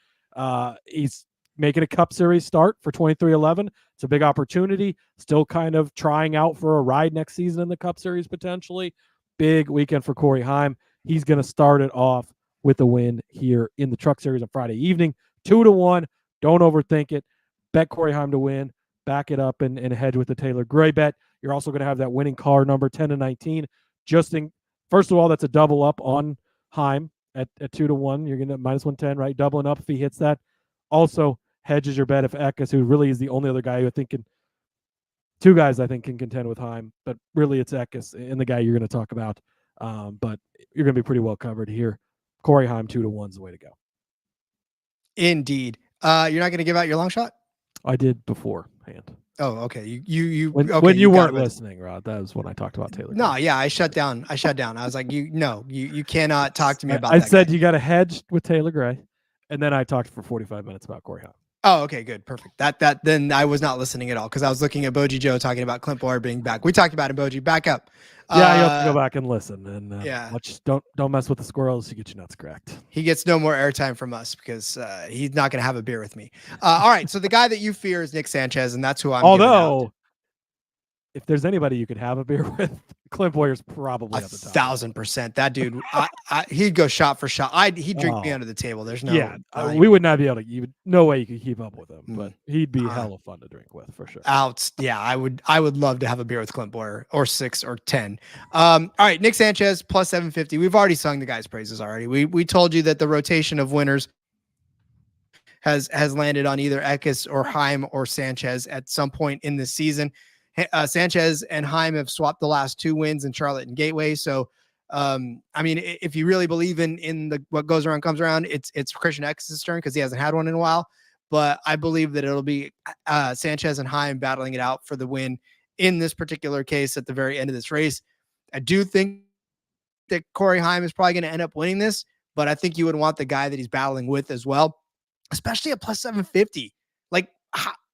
He's making a Cup Series start for 23-11. It's a big opportunity. Still kind of trying out for a ride next season in the Cup Series potentially. Big weekend for Corey Heim. He's going to start it off with a win here in the Truck Series on Friday evening. 2-1. Don't overthink it. Bet Corey Heim to win. Back it up and hedge with the Taylor Gray bet. You're also going to have that winning car number 10-19. First of all, that's a double up on Heim at 2-1. You're going to -110, right? Doubling up if he hits that. Also hedges your bet if Eckes, who really is the only other guy who I think two guys I think can contend with Heim, but really it's Eckes and the guy you're going to talk about. But you're going to be pretty well covered here. Corey Heim 2-1 is the way to go. Indeed. You're not going to give out your long shot? I did beforehand. Oh, okay. When you weren't listening, Rod, that was when I talked about Taylor. No, yeah, I shut down. I was like, you cannot talk to me about I that. said you got to hedge with Taylor Gray, and then I talked for 45 minutes about Corey Heim. Oh, okay, good. Perfect. Then I was not listening at all because I was looking at Boji Joe talking about Clint Boyer being back. We talked about him, Boji. Back up. Yeah, you have to go back and listen. And yeah, don't mess with the squirrels. You get your nuts cracked. He gets no more airtime from us because he's not going to have a beer with me. All right. So the guy that you fear is Nick Sanchez, and that's who I'm. Although, if there's anybody you could have a beer with, Clint Boyer's probably at the top. 1,000%. That dude, he'd go shot for shot. He'd drink me under the table. There's no. Yeah, we would not be able to. No way you could keep up with him, but he'd be hella fun to drink with for sure. Yeah, I would love to have a beer with Clint Boyer or 6 or 10. All right, Nick Sanchez plus 750. We've already sung the guy's praises already. We told you that the rotation of winners has landed on either Eckes or Heim or Sanchez at some point in this season. Sanchez and Heim have swapped the last 2 wins in Charlotte and Gateway. So, if you really believe in the what goes around comes around, it's Christian Eckes' turn because he hasn't had one in a while. But I believe that it'll be Sanchez and Heim battling it out for the win in this particular case at the very end of this race. I do think that Corey Heim is probably going to end up winning this, but I think you would want the guy that he's battling with as well, especially at plus 750. Like,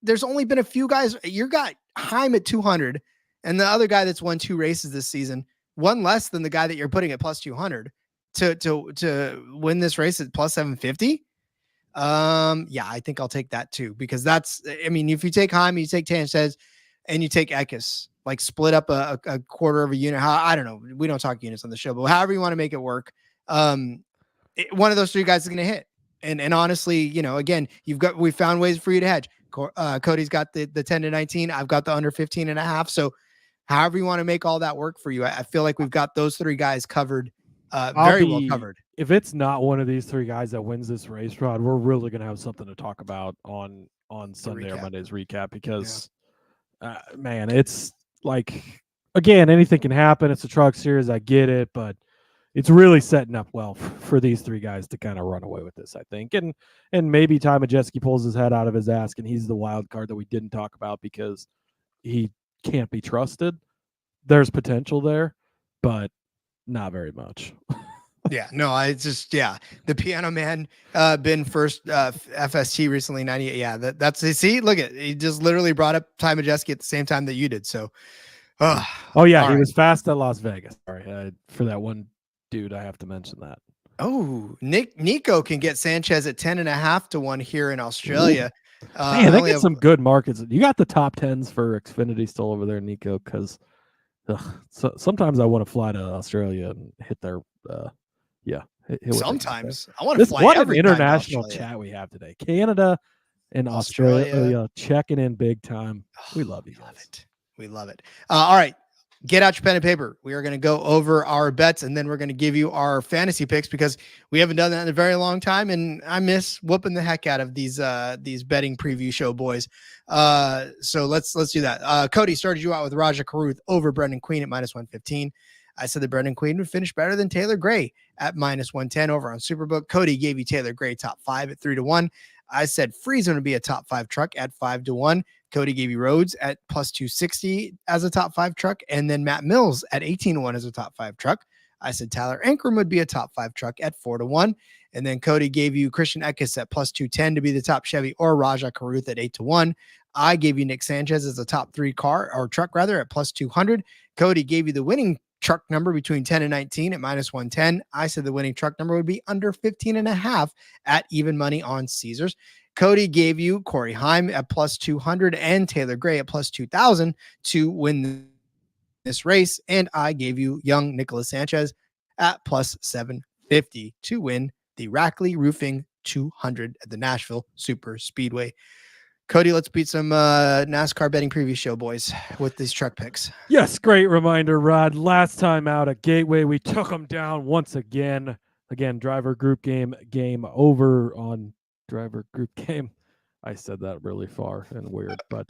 there's only been a few guys. You got Heim at 200, and the other guy that's won 2 races this season, one less than the guy that you're putting at plus 200 to win this race at plus 750. Yeah, I think I'll take that too, because if you take Heim, you take Sanchez, and you take Eckes, like split up a quarter of a unit. I don't know. We don't talk units on the show, but however you want to make it work, one of those 3 guys is going to hit. And honestly, again, we found ways for you to hedge. Cody's got the 10-19. I've got the under 15.5. So however you want to make all that work for you, I feel like we've got those 3 guys covered, very well covered. If it's not one of these 3 guys that wins this race, Rod, we're really going to have something to talk about on Sunday or Monday's recap because, man, it's like, again, anything can happen. It's a Truck Series. I get it, but it's really setting up well for these 3 guys to kind of run away with this, I think. And maybe Ty Majeski pulls his head out of his ass and he's the wild card that we didn't talk about because he can't be trusted. There's potential there, but not very much. Yeah, no, the Piano Man been first FST recently, 98. Yeah, that's see, look at, he just literally brought up Ty Majeski at the same time that you did. So, he was fast at Las Vegas. Sorry, for that one dude, I have to mention that. Oh, Nico can get Sanchez at 10.5 to 1 here in Australia. Man, they get some good markets. You got the top 10s for Xfinity still over there, Nico, because sometimes I want to fly to Australia and hit their sometimes I want to fly. What an international chat we have today. Canada and Australia checking in big time. We love you guys. We love it. All right. Get out your pen and paper. We are going to go over our bets, and then we're going to give you our fantasy picks because we haven't done that in a very long time, and I miss whooping the heck out of these betting preview show boys. So let's do that. Cody started you out with Raja Karuth over Benden Queen at -115. I said that Benden Queen would finish better than Taylor Gray at -110 over on Superbook. Cody gave you Taylor Gray top 5 at 3-1. I said Friesen would be a top 5 truck at 5-1. Cody gave you Rhodes at plus 260 as a top 5 truck, and then Matt Mills at 18-1 as a top 5 truck. I said Tyler Ankrum would be a top 5 truck at 4-1. And then Cody gave you Christian Eckes at plus 210 to be the top Chevy, or Raja Caruth at 8-1. I gave you Nick Sanchez as a top 3 car or truck rather at plus 200. Cody gave you the winning truck number between 10 and 19 at minus 110. I said the winning truck number would be under 15.5 at even money on Caesars. Cody gave you Corey Heim at plus 200 and Taylor Gray at plus 2,000 to win this race. And I gave you young Nicholas Sanchez at plus 750 to win the Rackley Roofing 200 at the Nashville Superspeedway. Cody, let's beat some NASCAR betting preview show, boys, with these truck picks. Yes, great reminder, Rod. Last time out at Gateway, we took them down once again. Again, driver group game over on driver group game. I said that really far and weird, but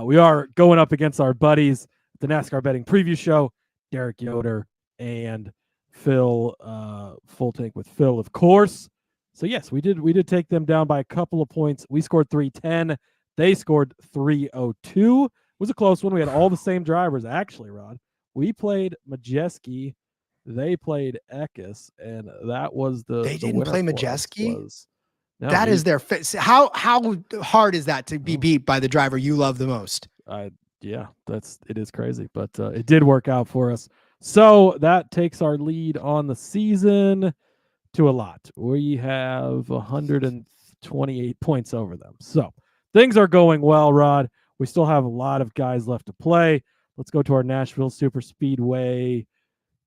we are going up against our buddies at the NASCAR betting preview show, Derek Yoder and Phil, Full Tank with Phil, of course. So yes, we did take them down by a couple of points. We scored 310. They scored 302. It was a close one. We had all the same drivers, actually, Rod. We played Majeski. They played Eckes, and that was They didn't play Majeski? No, that is their fit. How hard is that to be beat by the driver you love the most? Yeah, it is crazy, but it did work out for us. So that takes our lead on the season to a lot. We have 128 points over them. So things are going well, Rod. We still have a lot of guys left to play. Let's go to our Nashville Superspeedway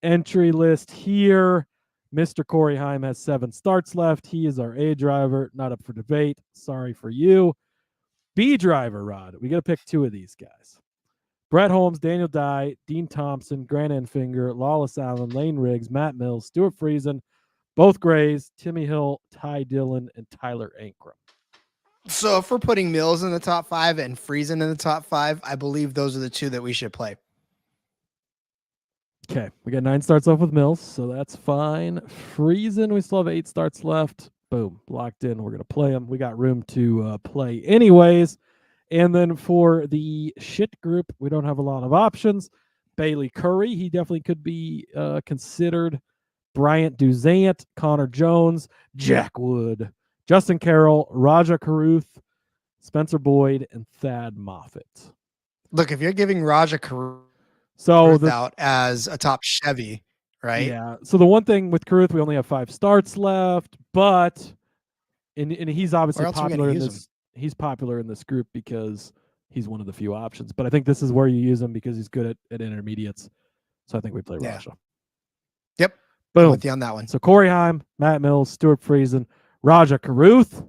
entry list here. Mr. Corey Heim has 7 starts left. He is our A driver, not up for debate. Sorry for you. B driver, Rod. We got to pick 2 of these guys. Brett Holmes, Daniel Dye, Dean Thompson, Grant Enfinger, Lawless Allen, Lane Riggs, Matt Mills, Stuart Friesen, both Grays, Timmy Hill, Ty Dillon, and Tyler Ankrum. So if we're putting Mills in the top 5 and Friesen in the top 5, I believe those are the 2 that we should play. Okay, we got 9 starts off with Mills, so that's fine. Friesen, we still have 8 starts left. Boom, locked in. We're going to play him. We got room to play anyways. And then for the shit group, we don't have a lot of options. Bailey Curry, he definitely could be considered. Bryant Duzant, Connor Jones, Jack Wood, Justin Carroll, Raja Caruth, Spencer Boyd, and Thad Moffitt. Look, if you're giving Raja Caruth out as a top Chevy, right? Yeah. So the one thing with Caruth, we only have 5 starts left, but and he's obviously popular in this. He's popular in this group because he's one of the few options. But I think this is where you use him because he's good at intermediates. So I think we play Raja. Yep. Boom. I'm with you on that one. So Corey Heim, Matt Mills, Stuart Friesen, Raja Caruth.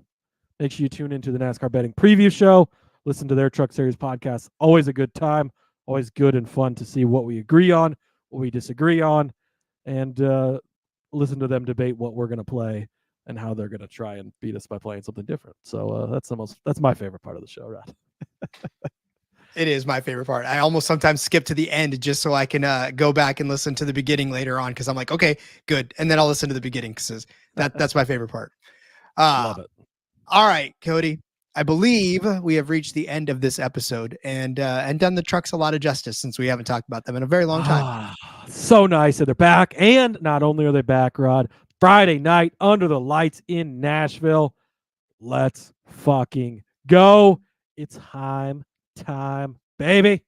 Make sure you tune into the NASCAR betting preview show. Listen to their Truck Series podcast. Always a good time. Always good and fun to see what we agree on, what we disagree on, and listen to them debate what we're going to play and how they're going to try and beat us by playing something different. So that's my favorite part of the show, Rod. It is my favorite part. I almost sometimes skip to the end just so I can go back and listen to the beginning later on because I'm like, okay, good. And then I'll listen to the beginning because that's my favorite part. Love it. All right, Cody. I believe we have reached the end of this episode and done the trucks a lot of justice since we haven't talked about them in a very long time. So nice that they're back. And not only are they back, Rod, Friday night under the lights in Nashville. Let's fucking go. It's time, baby.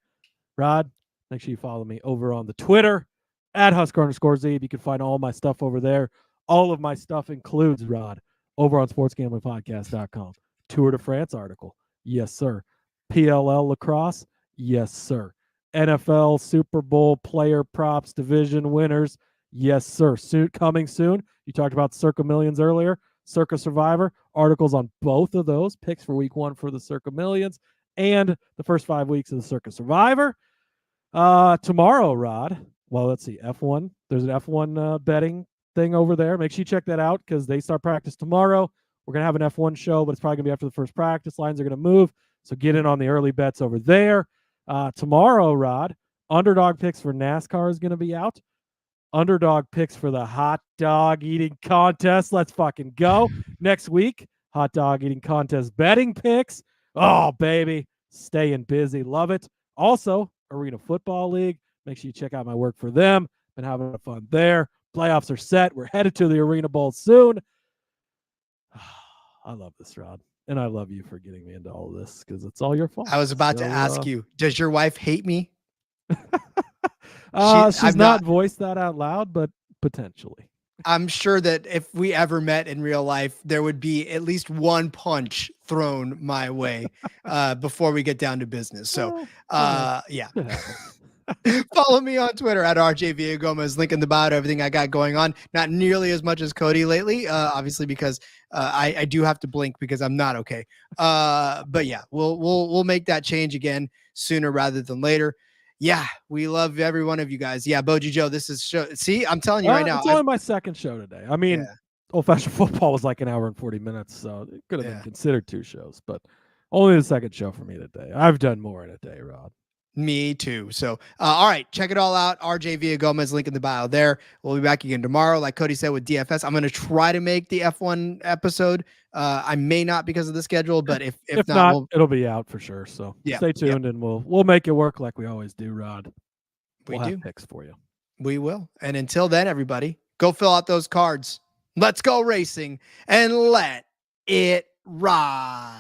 Rod, make sure you follow me over on the Twitter at Husker_Zeeb. You can find all my stuff over there. All of my stuff includes, Rod, over on sportsgamblingpodcast.com. Tour de France article. Yes, sir. PLL lacrosse. Yes, sir. NFL Super Bowl player props division winners. Yes, sir. Coming soon. You talked about Circa Millions earlier. Circa Survivor. Articles on both of those. Picks for week 1 for the Circa Millions and the first 5 weeks of the Circa Survivor. Tomorrow, Rod. Well, let's see. F1. There's an F1 betting thing over there. Make sure you check that out because they start practice tomorrow. We're going to have an F1 show, but it's probably going to be after the first practice. Lines are going to move. So get in on the early bets over there. Tomorrow, Rod, underdog picks for NASCAR is going to be out. Underdog picks for the hot dog eating contest. Let's fucking go. Next week, hot dog eating contest betting picks. Oh, baby. staying busy. Love it. Also, Arena Football League. Make sure you check out my work for them. Been having fun there. Playoffs are set. We're headed to the Arena Bowl soon. I love this, Rod. And I love you for getting me into all of this because it's all your fault. I was about to ask you, does your wife hate me? She's not voiced that out loud, but potentially. I'm sure that if we ever met in real life, there would be at least one punch thrown my way before we get down to business. So, yeah. Follow me on Twitter at RJ Villagomez. Link in the bio to everything I got going on. Not nearly as much as Cody lately, obviously, because I do have to blink because I'm not okay. But yeah, we'll make that change again sooner rather than later. Yeah, we love every one of you guys. Yeah, Boji Joe, this is show. See, I'm telling you right now. It's only my second show today. I mean, old-fashioned football was like an hour and 40 minutes, so it could have been considered 2 shows, but only the second show for me today. I've done more in a day, Rod. Me too. So, all right, check it all out. RJ Villagomez, link in the bio there. We'll be back again tomorrow. Like Cody said with DFS, I'm going to try to make the F1 episode. I may not because of the schedule, but if not, it'll be out for sure. So stay tuned and we'll make it work like we always do, Rod. We'll have picks for you. We will. And until then, everybody, go fill out those cards. Let's go racing and let it ride.